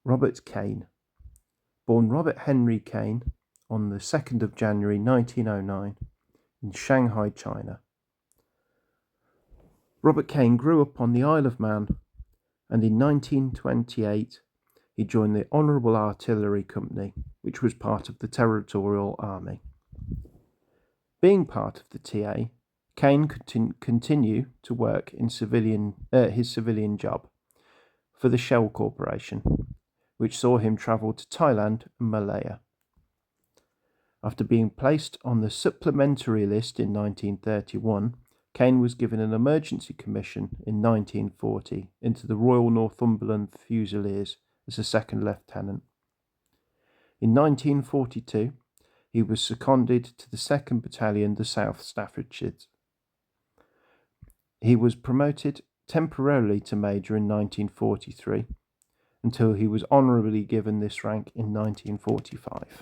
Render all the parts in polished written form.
Robert Cain. Born Robert Henry Cain on the 2nd of January 1909 in Shanghai, China. Robert Cain grew up on the Isle of Man, and in 1928 he joined the Honourable Artillery Company, which was part of the Territorial Army. Being part of the TA, Cain continued to work in his civilian job for the Shell Corporation, which saw him travel to Thailand and Malaya. After being placed on the supplementary list in 1931, Cain was given an emergency commission in 1940 into the Royal Northumberland Fusiliers as a second lieutenant. In 1942, he was seconded to the 2nd Battalion, the South Staffordshires. He was promoted temporarily to Major in 1943 until he was honourably given this rank in 1945.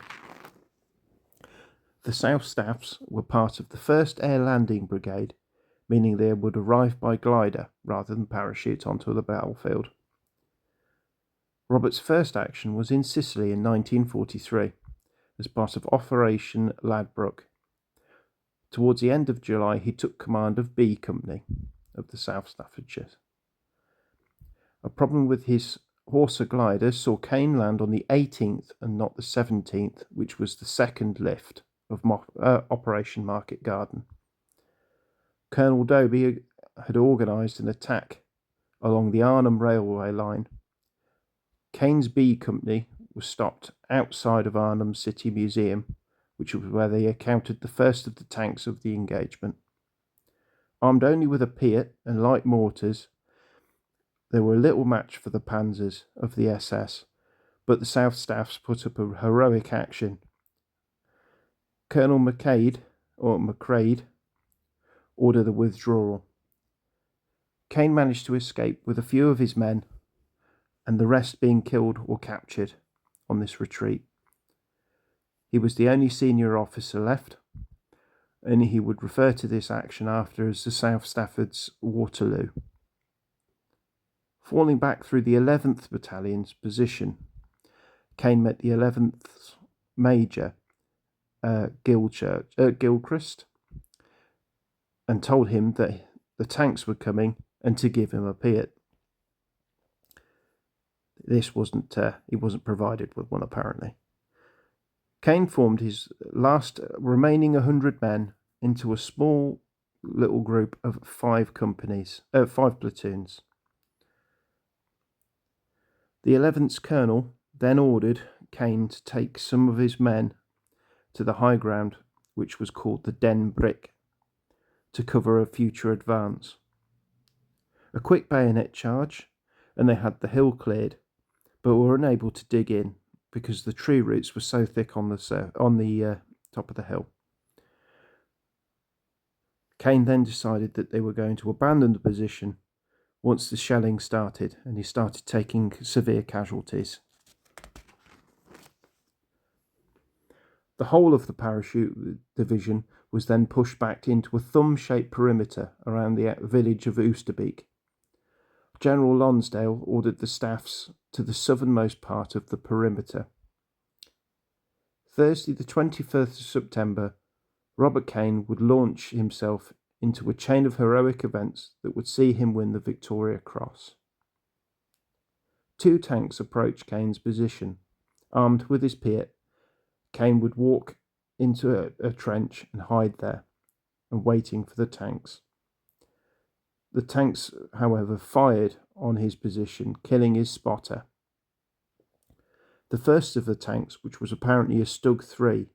The South Staffs were part of the 1st Air Landing Brigade, meaning they would arrive by glider rather than parachute onto the battlefield. Robert's first action was in Sicily in 1943 as part of Operation Ladbroke. Towards the end of July, he took command of B Company of the South Staffordshire. A problem with his Horsa glider saw Cain land on the 18th and not the 17th, which was the second lift of Operation Market Garden. Colonel Doby had organised an attack along the Arnhem railway line. Cain's B Company was stopped outside of Arnhem City Museum, which was where they encountered the first of the tanks of the engagement. Armed only with a Piat and light mortars, they were a little match for the panzers of the SS, but the South Staffs put up a heroic action. Colonel McCrae ordered a withdrawal. Cain managed to escape with a few of his men, and the rest being killed or captured on this retreat. He was the only senior officer left, and he would refer to this action after as the South Stafford's Waterloo. Falling back through the 11th Battalion's position, Cain met the 11th Major, Gilchrist, and told him that the tanks were coming and to give him a Piat. He wasn't provided with one apparently. Cain formed his last remaining 100 men into a small little group of 5 platoons. The 11th's colonel then ordered Cain to take some of his men to the high ground, which was called the Den Brick, to cover a future advance. A quick bayonet charge, and they had the hill cleared, but were unable to dig in because the tree roots were so thick on the top of the hill. Cain then decided that they were going to abandon the position once the shelling started, and he started taking severe casualties. The whole of the parachute division was then pushed back into a thumb-shaped perimeter around the village of Oosterbeek. General Lonsdale ordered the staffs to the southernmost part of the perimeter. Thursday, the 21st of September, Robert Cain would launch himself into a chain of heroic events that would see him win the Victoria Cross. 2 tanks approached Cain's position. Armed with his Piat, Cain would walk into a trench and hide there, and waiting for the tanks. The tanks, however, fired on his position, killing his spotter. The first of the tanks, which was apparently a Stug 3,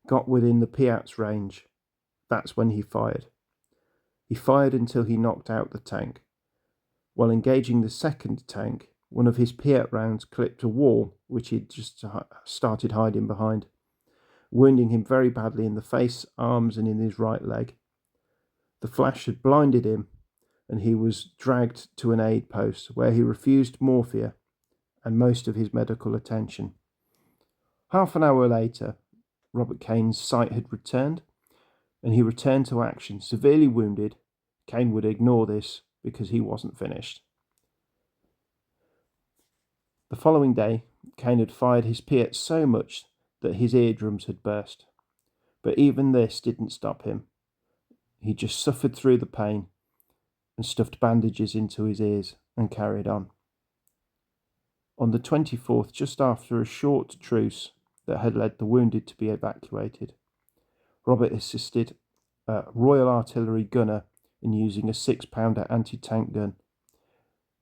got within the Piat's range. That's when he fired. He fired until he knocked out the tank. While engaging the second tank, one of his Piat rounds clipped a wall, which he'd just started hiding behind, wounding him very badly in the face, arms, and in his right leg. The flash had blinded him, and he was dragged to an aid post where he refused morphia and most of his medical attention. Half an hour later, Robert Cain's sight had returned, and he returned to action, severely wounded. Cain would ignore this because he wasn't finished. The following day, Cain had fired his Piet so much that his eardrums had burst. But even this didn't stop him. He just suffered through the pain and stuffed bandages into his ears and carried on. On the 24th, just after a short truce that had led the wounded to be evacuated, Robert assisted a Royal Artillery gunner in using a 6-pounder anti-tank gun.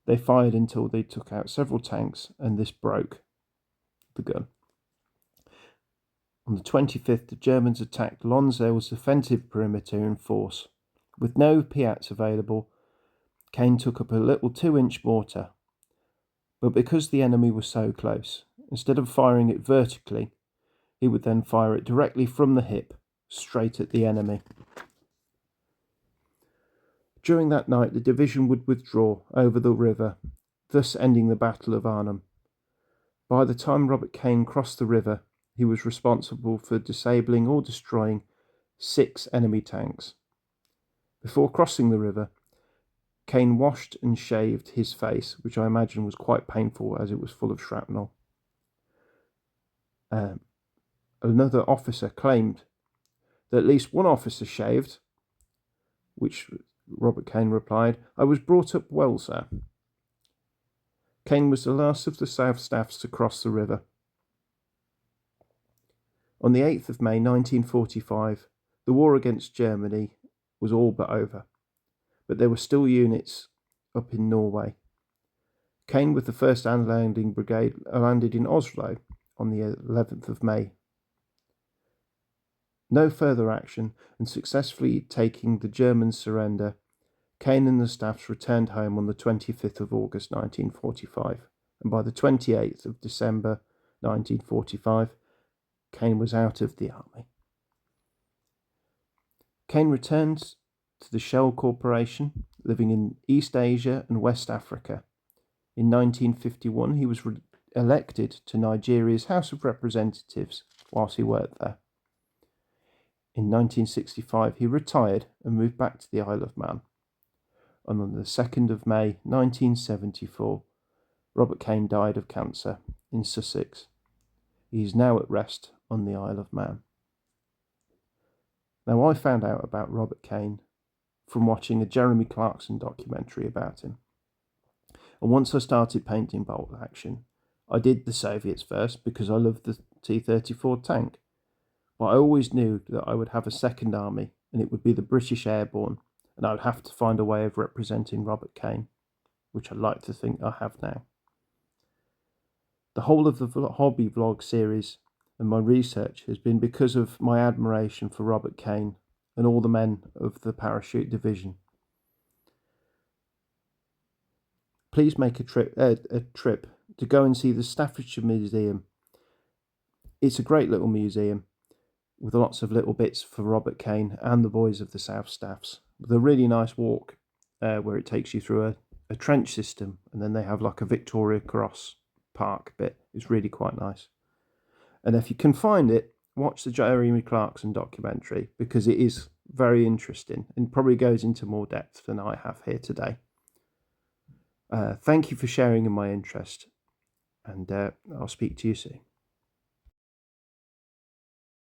They fired until they took out several tanks, and this broke the gun. On the 25th, the Germans attacked Lonzel's defensive perimeter in force. With no Piats available, Cain took up a little 2-inch mortar. But because the enemy was so close, instead of firing it vertically, he would then fire it directly from the hip, straight at the enemy. During that night, the division would withdraw over the river, thus ending the Battle of Arnhem. By the time Robert Cain crossed the river, he was responsible for disabling or destroying 6 enemy tanks. Before crossing the river, Cain washed and shaved his face, which I imagine was quite painful as it was full of shrapnel. Another officer claimed that at least one officer shaved, which Robert Cain replied, "I was brought up well, sir." Cain was the last of the South Staffs to cross the river. On the 8th of May 1945, the war against Germany was all but over, but there were still units up in Norway. Cain with the 1st Land Landing Brigade landed in Oslo on the 11th of May. No further action, and successfully taking the Germans' surrender, Cain and the staffs returned home on the 25th of August 1945, and by the 28th of December 1945, Cain was out of the army. Cain returned to the Shell Corporation, living in East Asia and West Africa. In 1951, he was elected to Nigeria's House of Representatives whilst he worked there. In 1965, he retired and moved back to the Isle of Man. And on the 2nd of May 1974, Robert Cain died of cancer in Sussex. He is now at rest on the Isle of Man. Now, I found out about Robert Cain from watching a Jeremy Clarkson documentary about him. And once I started painting bolt action, I did the Soviets first because I loved the T-34 tank. But I always knew that I would have a second army, and it would be the British Airborne, and I would have to find a way of representing Robert Cain, which I'd like to think I have now. The whole of the hobby vlog series and my research has been because of my admiration for Robert Cain and all the men of the Parachute Division. Please make a trip to go and see the Staffordshire Museum. It's a great little museum with lots of little bits for Robert Cain and the boys of the South Staffs, with a really nice walk where it takes you through a trench system, and then they have like a Victoria Cross Park bit. It's really quite nice. And if you can find it, watch the Jeremy Clarkson documentary, because it is very interesting and probably goes into more depth than I have here today. Thank you for sharing in my interest, and I'll speak to you soon.